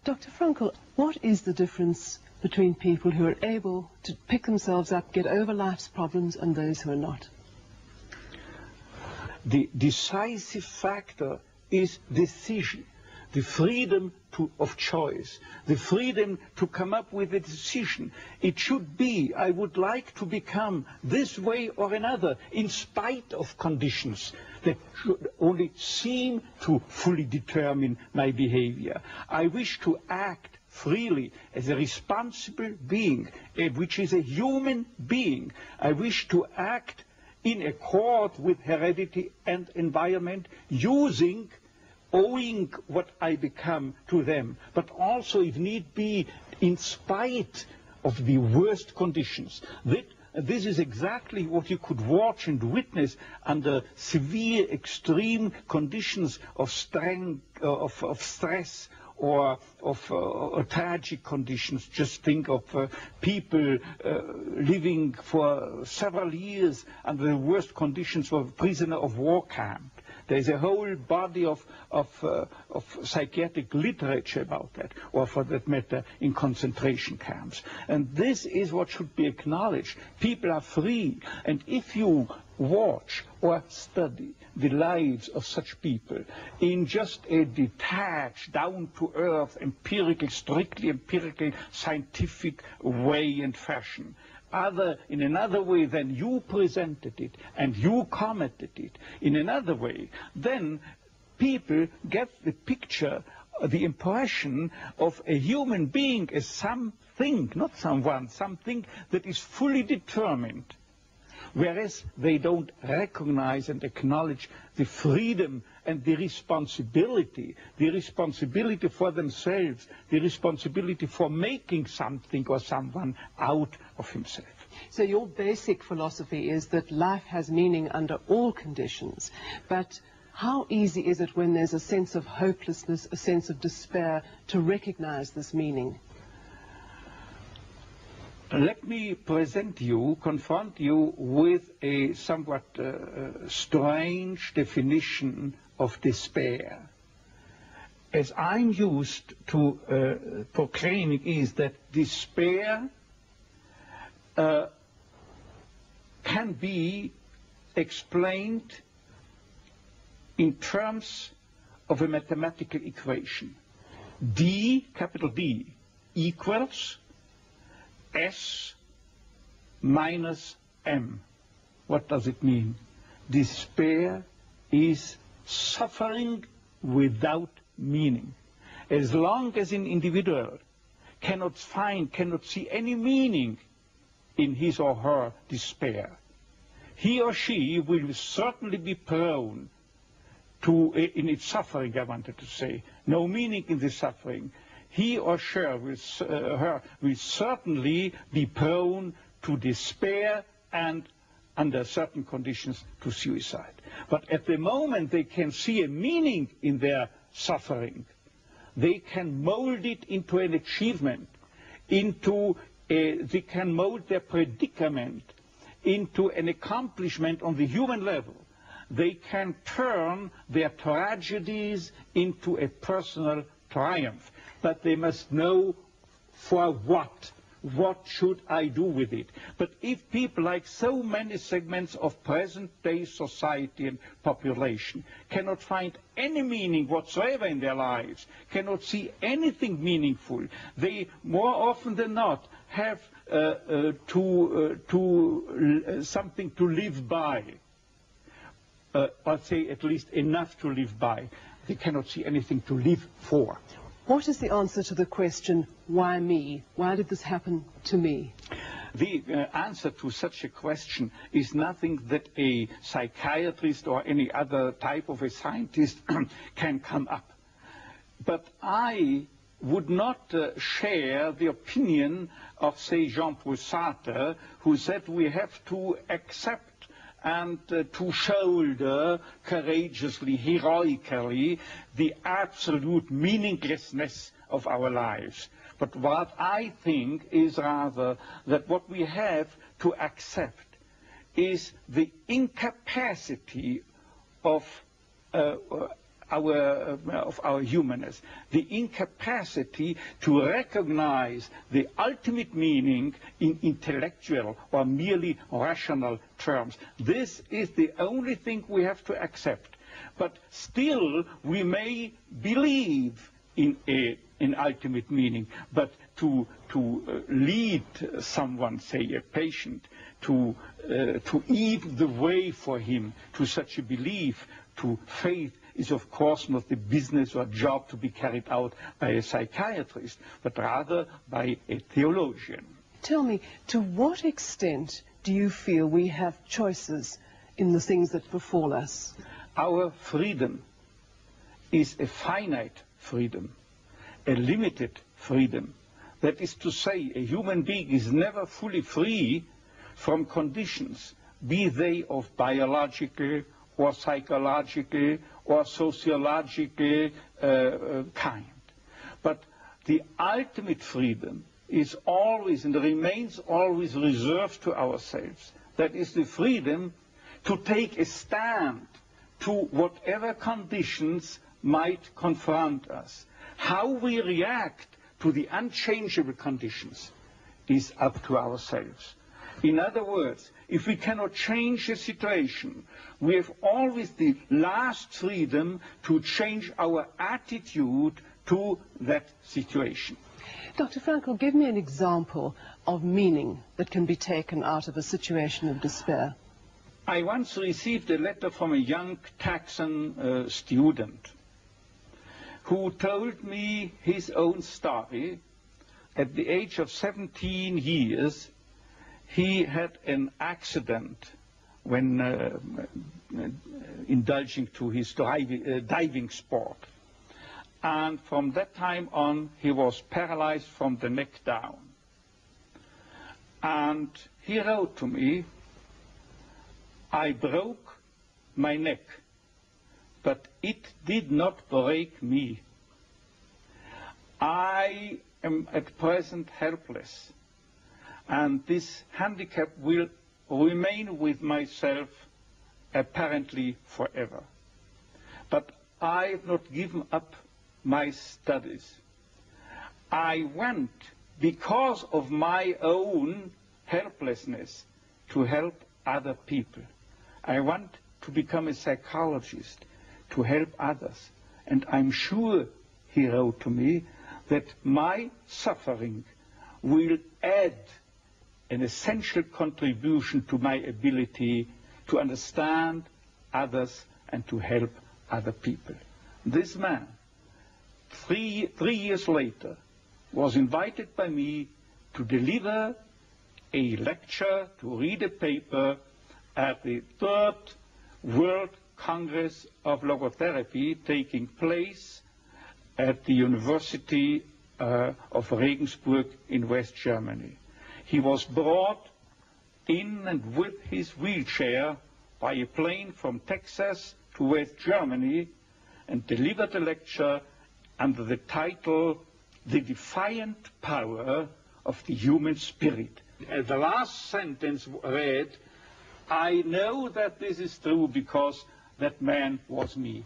Dr. Frankl, what is the difference between people who are able to pick themselves up, get over life's problems, and those who are not? The decisive factor is decision, the freedom of choice, the freedom to come up with a decision. It should be, I would like to become this way or another, in spite of conditions that should only seem to fully determine my behavior. I wish to act freely as a responsible being, which is a human being. I wish to act in accord with heredity and environment, owing what I become to them, but also, if need be, in spite of the worst conditions. This is exactly what you could watch and witness under severe, extreme conditions of stress, or of tragic conditions. Just think of people living for several years under the worst conditions of a prisoner of war camp. There's a whole body of psychiatric literature about that, or for that matter, in concentration camps. And this is what should be acknowledged. People are free, and if you watch or study the lives of such people in just a detached, down-to-earth, strictly empirical, scientific way and fashion, in another way than you presented it and you commented it, in another way, then people get the picture, the impression of a human being as something, not someone, something that is fully determined. Whereas they don't recognize and acknowledge the freedom and the responsibility for themselves, the responsibility for making something or someone out of himself. So your basic philosophy is that life has meaning under all conditions, but how easy is it when there's a sense of hopelessness, a sense of despair, to recognize this meaning? Let me confront you with a somewhat strange definition of despair. As I'm used to proclaiming is that despair can be explained in terms of a mathematical equation. D, capital D, equals S minus M. What does it mean? Despair is suffering without meaning. As long as an individual cannot see any meaning in his or her despair, he or she will certainly be prone to, in its suffering, I wanted to say, no meaning in the suffering. He or she will certainly be prone to despair and, under certain conditions, to suicide. But at the moment they can see a meaning in their suffering, they can mold it into an achievement, they can mold their predicament into an accomplishment on the human level. They can turn their tragedies into a personal triumph. But they must know for what. What should I do with it? But if people, like so many segments of present-day society and population, cannot find any meaning whatsoever in their lives, cannot see anything meaningful, they more often than not have something to live by, or say at least enough to live by. They cannot see anything to live for. What is the answer to the question, why me? Why did this happen to me? The answer to such a question is nothing that a psychiatrist or any other type of a scientist can come up. But I would not share the opinion of, say, Jean-Paul Sartre, who said we have to accept and to shoulder courageously, heroically, the absolute meaninglessness of our lives. But what I think is rather that what we have to accept is the incapacity of our humanness, the incapacity to recognize the ultimate meaning in intellectual or merely rational terms. This is the only thing we have to accept. But still, we may believe in an ultimate meaning, but to lead someone, say a patient, to eat the way for him to such a belief, to faith, is of course not the business or job to be carried out by a psychiatrist, but rather by a theologian. Tell me, to what extent do you feel we have choices in the things that befall us? Our freedom is a finite freedom, a limited freedom. That is to say, a human being is never fully free from conditions, be they of biological or psychological or sociological kind. But the ultimate freedom is always and remains always reserved to ourselves. That is the freedom to take a stand to whatever conditions might confront us. How we react to the unchangeable conditions is up to ourselves. In other words, if we cannot change a situation, we have always the last freedom to change our attitude to that situation. Dr. Frankl, give me an example of meaning that can be taken out of a situation of despair. I once received a letter from a young Texan student who told me his own story. At the age of 17 years, he had an accident when indulging to his diving sport. And from that time on, he was paralyzed from the neck down. And he wrote to me, "I broke my neck, but it did not break me. I am at present helpless, and this handicap will remain with myself apparently forever. But I have not given up my studies. I want, because of my own helplessness, to help other people. I want to become a psychologist, to help others. And I'm sure," he wrote to me, "that my suffering will add an essential contribution to my ability to understand others and to help other people." This man, three years later, was invited by me to deliver a lecture, to read a paper at the 3rd World Congress of Logotherapy taking place at the University of Regensburg in West Germany. He was brought in and with his wheelchair by a plane from Texas to West Germany and delivered a lecture under the title, "The Defiant Power of the Human Spirit." The last sentence read, "I know that this is true because that man was me."